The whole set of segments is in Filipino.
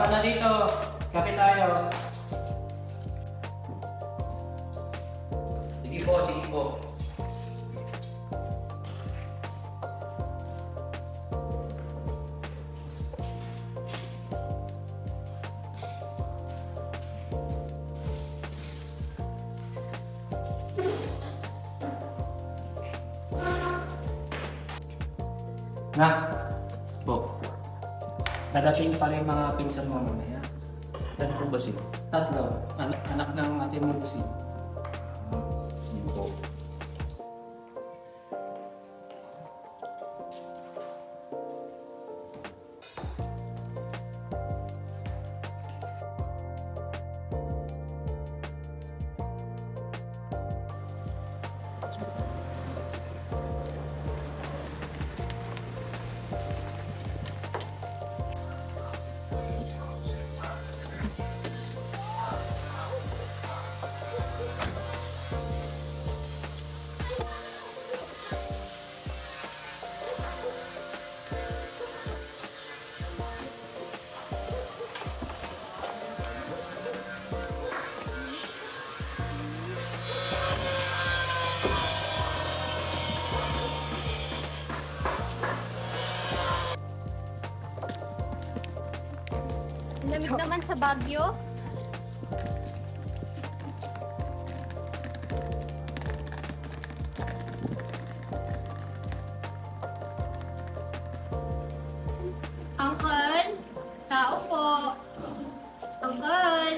ka na dito. Kape tayo. Sige po, sige po. Na, Po, dadating pa rin mga pinsan mo mamaya. ano po ba sila? Tatlo, anak ng ate mo Lucy. Sige po. Lamig naman sa Baguio. Uncle, tao po. Uncle.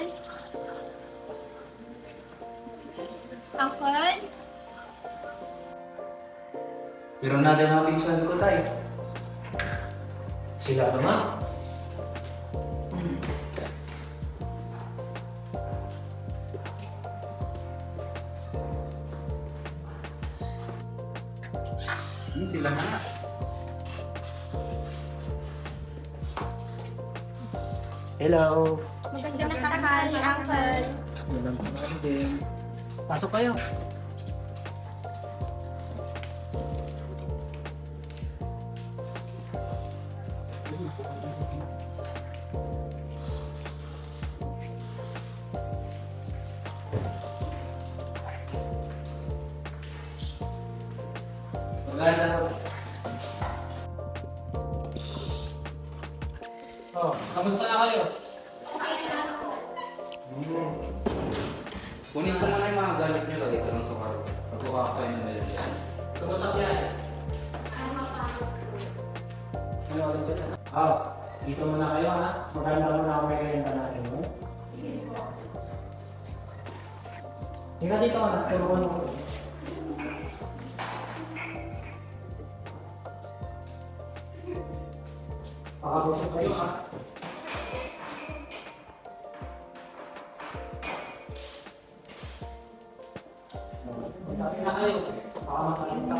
Uncle. Pero natin mga pinsan ko, tay. Sila naman. Sila na. Hello. Magandang tanghali, Uncle. Magandang tanghali din. Pasok kayo. Maganda po. Oh, kamusta na kayo? Kunin ko muna yung mga gamit nyo lagi ito ng sukar. Pagkukakain na nila. Kamusta yan? Ano ulit dyan? Oh, dito muna kayo ha. Maganda muna ako may kayanta natin mo. Sige po. Ika dito anak, tulungan mo ko. Pakabusok kayo ha. Tapi na kayo. Baka masakit ka.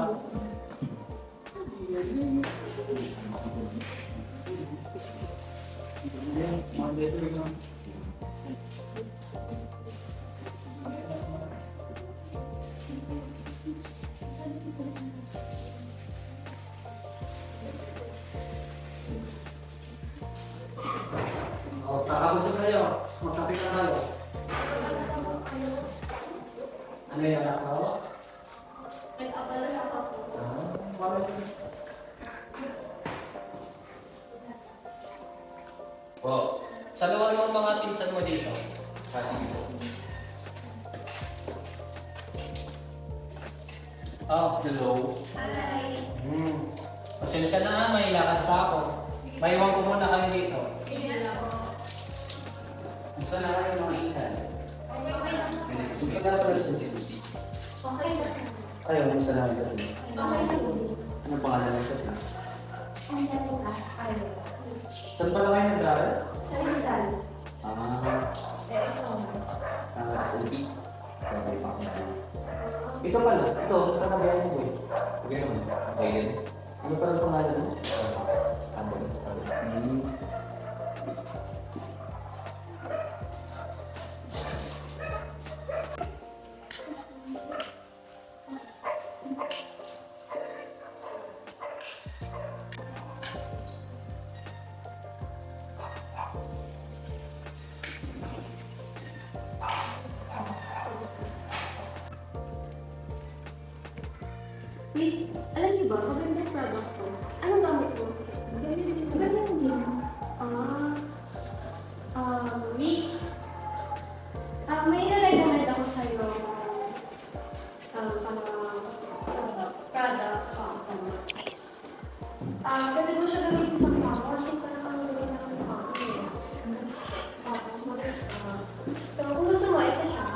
Pakabusok kayo. Magkapit na kayo. Ano yung anak ko? Po, saluhan mo ang mga pinsan mo dito. Kasi po. Oh, hello. Hi. Pasensya na nga, may lakad pa ako. Maiwan ko muna kayo dito. Sige lang po. Gusto na kayo mga pinsan. Okay lang. Gusto ka na pala sa Lucy. Okay lang. Ayaw, gusto na kayo. Okay lang. Anong pangalan ng ito? Ano yan po ka? Ano? Saan pala kayo nag-aaral? Sa Rizal. Ito. SLP. Sabay pa ako. Ito pala, ito, saan ka biyahe mo boy? Okay naman, okay din. Ano pala ang pangalan mo? Ano? Wait, alam niyo ba, maganda yung product ko. Anong gamit mo? Ganyan din. Miss, may na-recommend ako sa'yo product. Pwede mo siya gamitin sa mukha mo kasi pa naman gawin ng mukha mo eh. So, kung gusto mo, ito siya.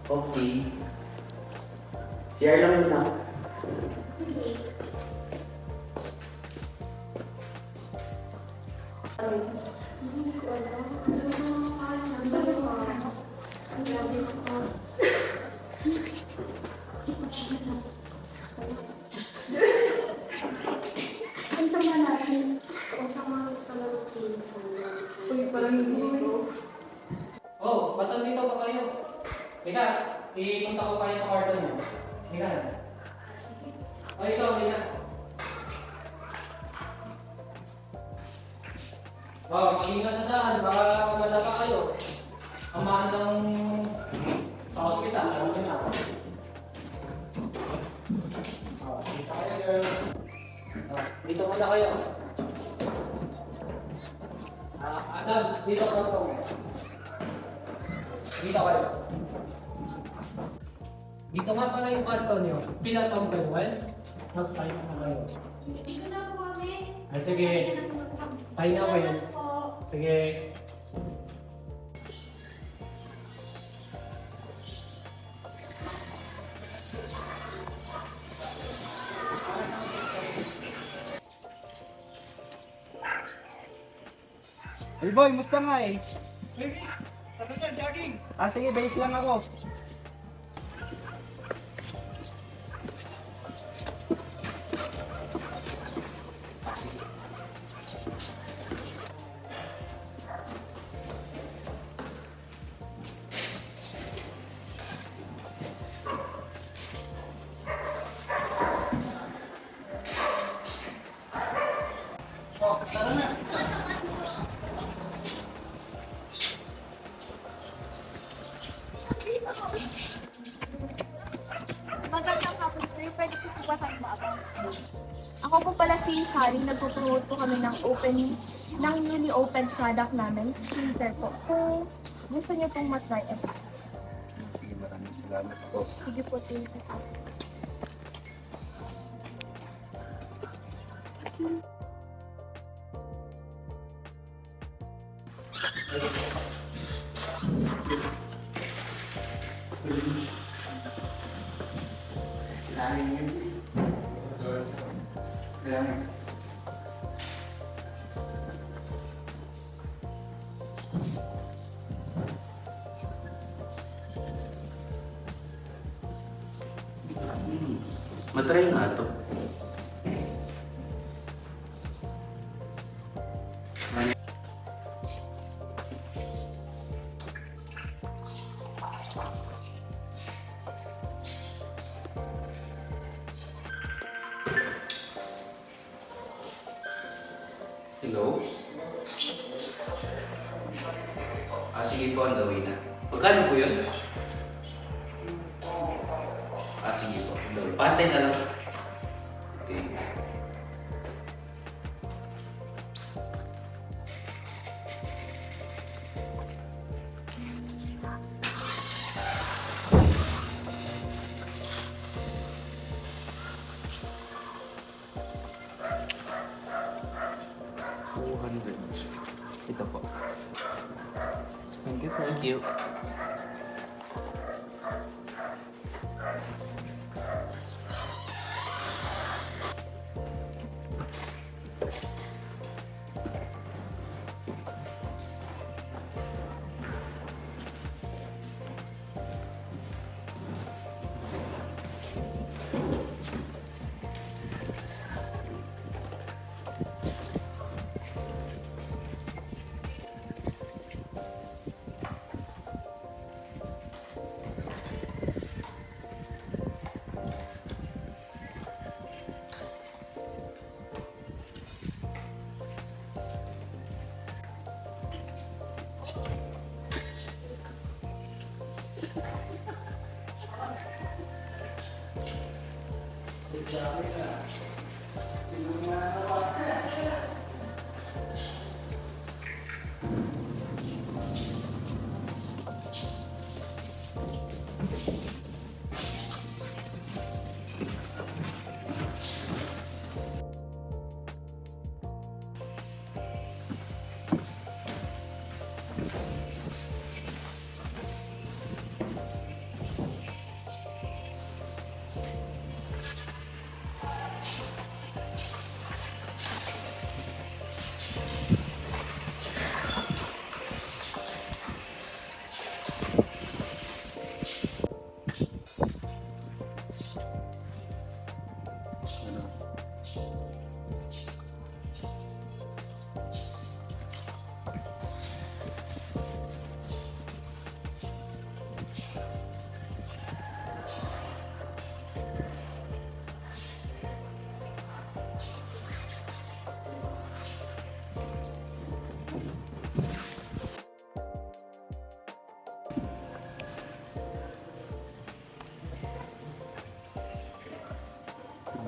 Okay. Share lang muna. Okay. Hindi ko alam. Ang grabe ko. Ang sama natin. Ang sama talaga sa Uy, parang hindi ko. Oh, ba't dito pa kayo? Ika, ipunta ko kayo sa kwarto niyo. Ika. O, ikaw, Ika. Oh, mag-ingat sa daan, baka madapa kayo. Ang mahal ng sa ospital, alam niyo na. Oh, dito kayo, girls. Oh, dito muna kayo. Adam, dito ka po. Dito kayo. Dito nga pala yung kwarto niyo. Pila taong kayo, well? Mas tayo na kayo. Dito na po kami. Ay, sige. Tayo na, well. Salamat po. Sige. Hey boy, musta nga eh? Babies, tara na, jogging! Ah sige, base lang ako. Oh, tara na! Magandang hapon, sir. Pwede po ba tayong maabang? Ako po pala si Shari. Nagpo-promote po kami ng newly open product namin, skincare po. Kung gusto niyo pong matry, Sige, maraming salamat po. sige po, thank you. Matry nga to. Hello? Sige po, ang gawin na. Magkano po yun? Sige po, ang gawin. Pantay na lang. Okay. Ito po. Thank you, thank you.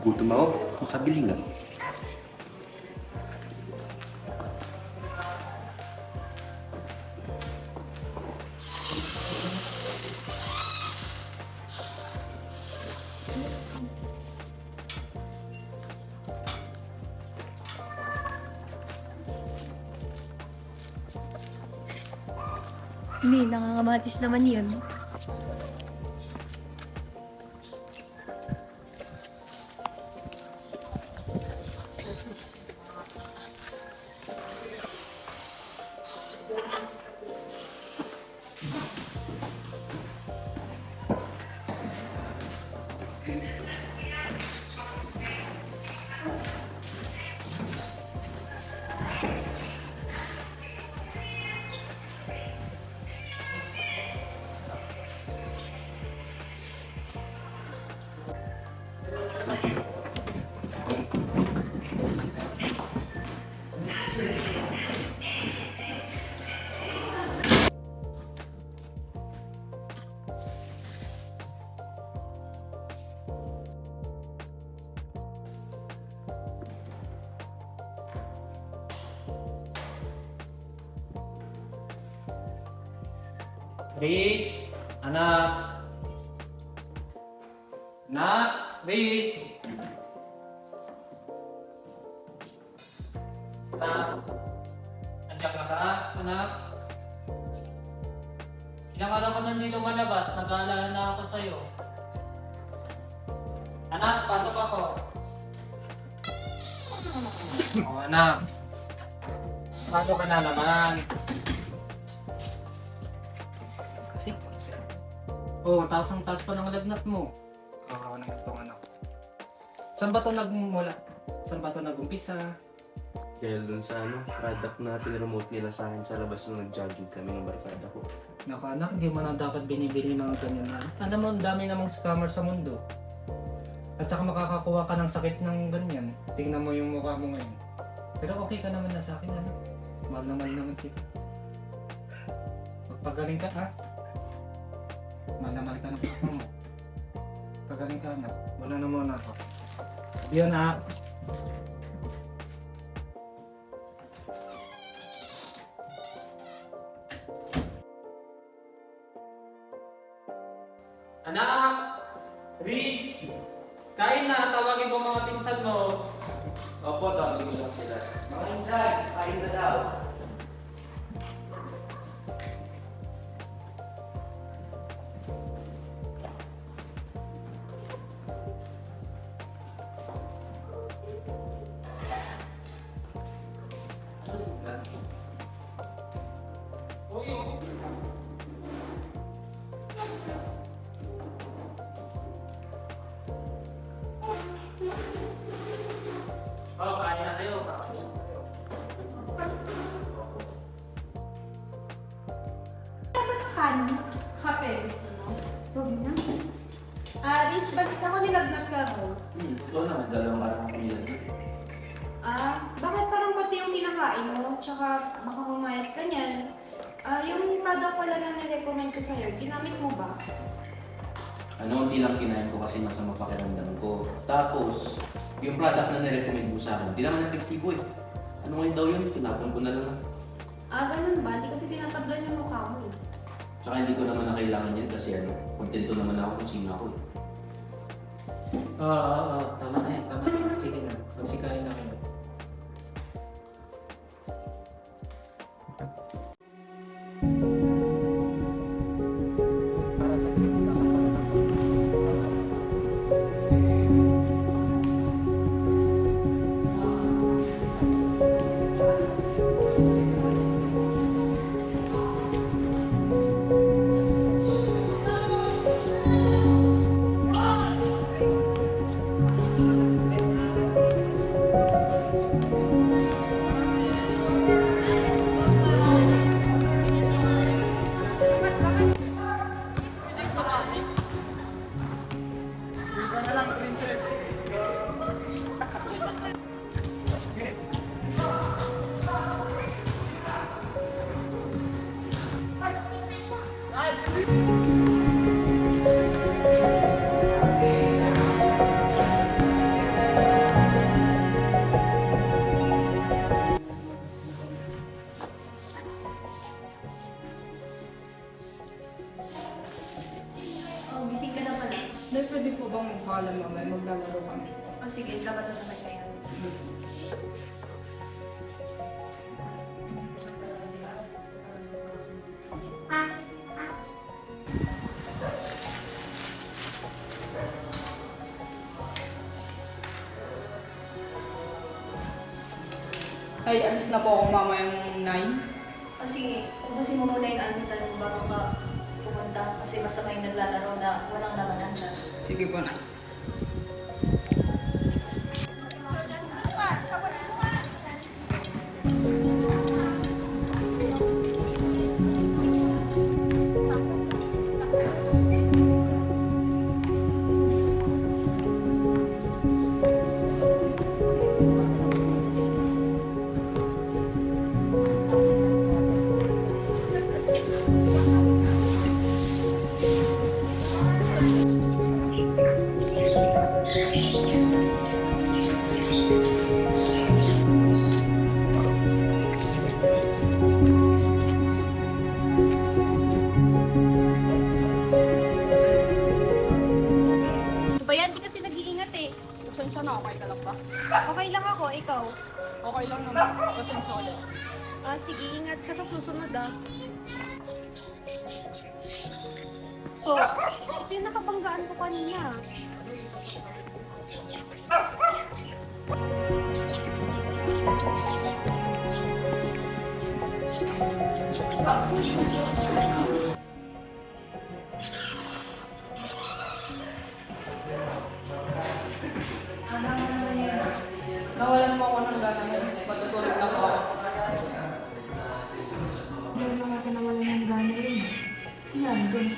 Nagugutom ako. Makabili nga. Hindi, nakakamatis naman yun. Riz, anak. Anak, Riz. Anak. Andiyan ka ba, anak? Ilang araw ko nandito malabas, nag-aalala na ako sa'yo. Anak, pasok ako. Oh, anak. Pasok ka na naman. Kasi. Oh, ang taas pa ng lagnat mo. Kakawa ng itong anak. Saan ba ito nagmula? Saan ba ito nagumpisa? Dahil dun sa product na pinremote nila sa akin sa labas nung nag-jogging kami ng barkada ko. Naku anak, hindi mo na dapat binibili mga ganyan na. Alam mo, ang dami namang scammer sa mundo. At saka makakakuha ka ng sakit ng ganyan. Tingnan mo yung mukha mo ngayon. Pero okay ka naman na sa akin, ano? Mahal naman kita. Magpagaling ka, ha? Mahal ka ng papa mo. Pagaling ka, anak. Wala na muna ako. Yun, ha? Anak! Riz! Kain na! Tawagin mo mga pinsan mo. Opo, tawagin ko lang sila. Mga insan, kain na daw. Oh, kain na kayo. Kanin? Kape, gusto mo? Huwag na. Riz, bakit ako nilagnat ka mo? Ito naman, dalawang araw kami yan. Bakit parang pati yung kinakain mo? Tsaka baka mamayat ka niyan. Yung product pala na nirecommend ko sa'yo, ginamit mo ba? Unti lang kinain ko kasi masama pakiramdam ko. Tapos, yung product na nirecommend mo sa akin, di naman epektibo eh. Ano ngayon daw yun? Tinapon ko na lang. Ganun ba? Hindi kasi tinatablan yung mukha mo eh. Tsaka hindi ko naman na kailangan yan kasi kontento naman ako kung sino ako eh. Oo. Tama na yan. Tama na yan. Sige na. Magsikain na kayo. pwede po bang magpaalam mamaya? Maglalaro kami. O sige, Sabado naman kayo. Ay, alis na po ako mamayang 9. O sige, ubusin mo muna yung almusal mo bago ka pumunta kasi masama yung naglalaro na walang labanan dyan. Sige po na. Ba yan? Di kasi nag-iingat eh. Pasensya na, okay ka lang ba? Okay lang ako, ikaw. Okay lang naman. Pasensya ulit. Sige, ingat ka sa susunod ah. Oh, ito yung nakabanggaan ko kanina. Nawalan mo ako ng gana mo. Matutulog lang ako. Meron mga kinawalan ng gana rin. Yan, dun.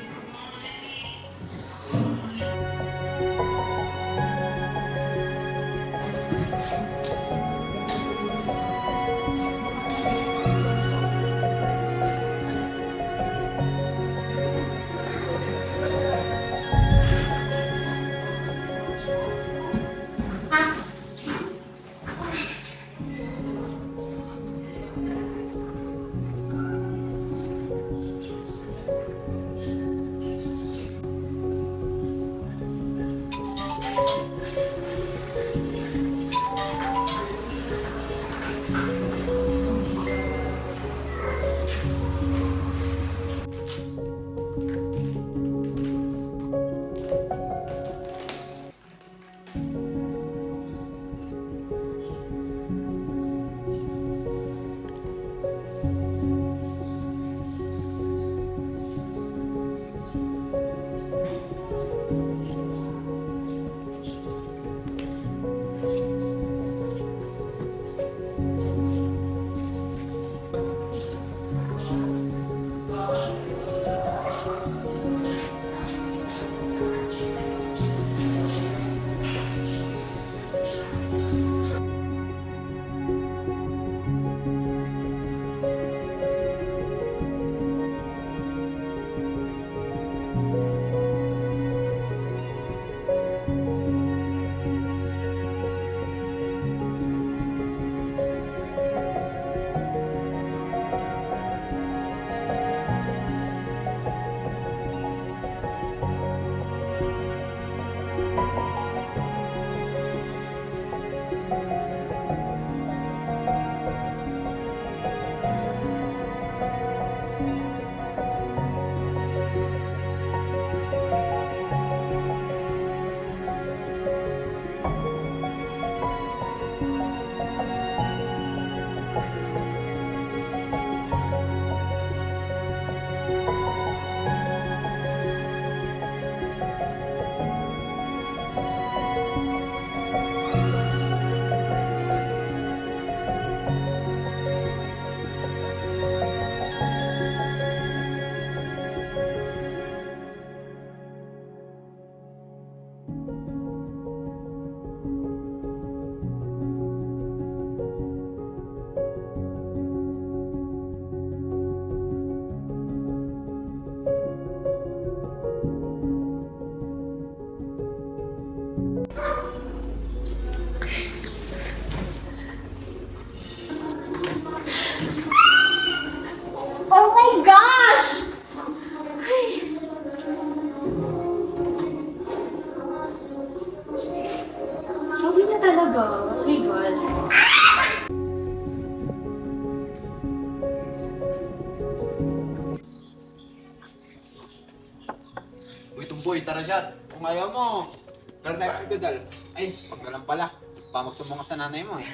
Boy, tara shot. Kung ayaw mo, karna yung pedal. Ay, pag na lang pala. Pa magsumbong ka sa nanay mo eh.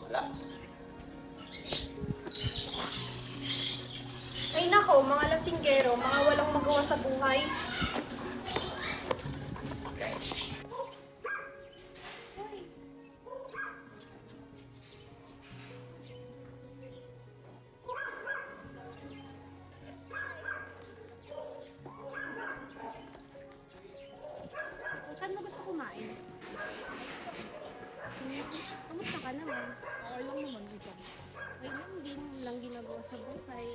Wala. Ay nako, mga lasinggero, mga walang magawa sa buhay. Saan mo gusto kumain? Kamusta ka naman? Okay lang naman dito. Okay lang din, lang ginagawa sa buhay.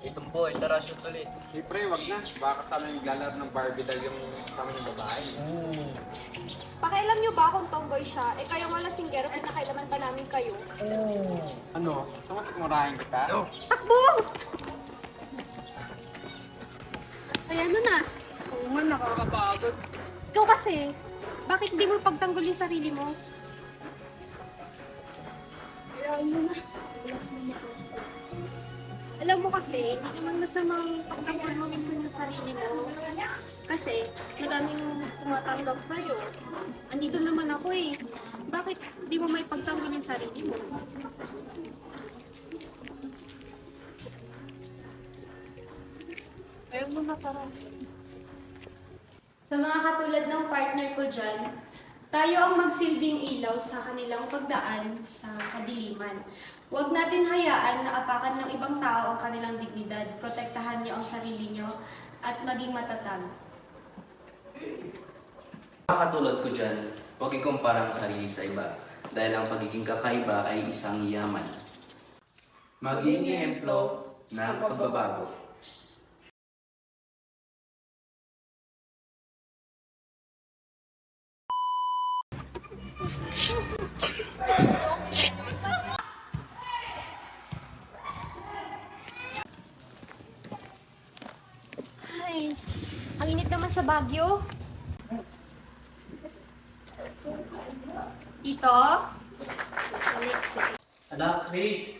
Itong boy, tara shoot ulit. Siyempre, wag na. Baka kami naglalaro ng Barbie doll yung kami ng babae. Pakialam nyo ba kung tomboy siya? Eh kayo mga lasinggero, pinakailaman pa namin kayo. Ano? Gusto mo sigmurahin kita? No. Takbo! Saya na na. Oo nga, nakakapagod. Ikaw kasi, bakit di mo pagtanggol yung sarili mo? Alam mo kasi, hindi naman masamang pagtanggol mo minsan yung sarili mo. Kasi, madaming tumatanggap sa'yo. Andito naman ako eh. Bakit di mo may pagtanggol yung sarili mo? Ayaw mo na parang. Sa mga katulad ng partner ko dyan, tayo ang magsilbing ilaw sa kanilang pagdaan sa kadiliman. Huwag natin hayaan na apakan ng ibang tao ang kanilang dignidad. Protektahan niyo ang sarili niyo at maging matatag. Mga katulad ko dyan, huwag ikumpara ang sarili sa iba dahil ang pagiging kakaiba ay isang yaman. Maging ehemplo ng pagbabago. Ay, ang init naman sa Baguio. Ito, Anak, Chris.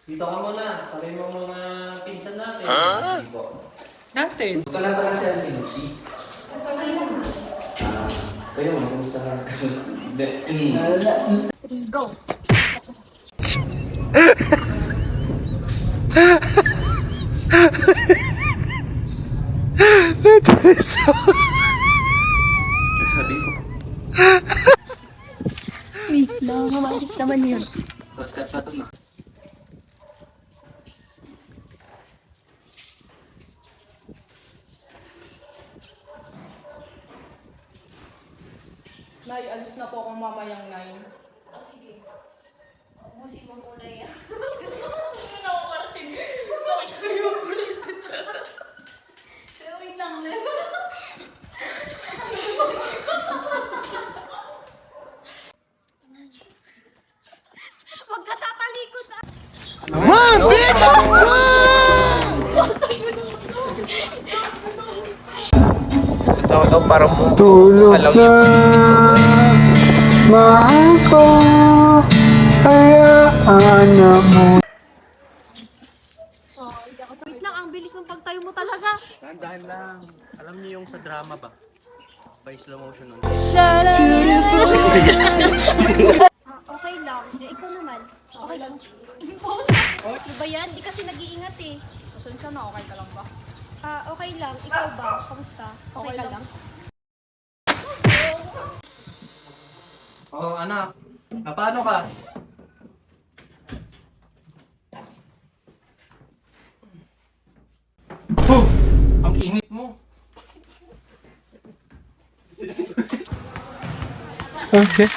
Dito ka muna. Sabi mo mga pinsan natin. Sige po. Natin. Gusto lang pala si Ate Lucy. Kayo mo, kumusta ka? Go! Sabi ko. Wait lang, umalis naman yun. Paskat pa ito na. Nay, alis na po akong mamayang 9. sige. Umusin mo muna yan. Ano ako, Martin? Sorry, yung bread. Pero wait lang, Nay. Huwag ka tatalikod ah! Ito parang tulog ka, mahal ko, hayaan na mo. Wait lang, ang bilis ng pagtayo mo talaga. Dahan-dahan lang. Alam niyo yung sa drama ba? By slow motion nun. Okay lang. Ikaw naman. Okay lang. Ano ba yan? Di kasi nag-iingat eh. Pasensya na, okay ka lang ba? Okay lang. Ikaw ba? Kamusta? Okay ka lang? Oh, anak. Paano ka? Ang init mo. Okay.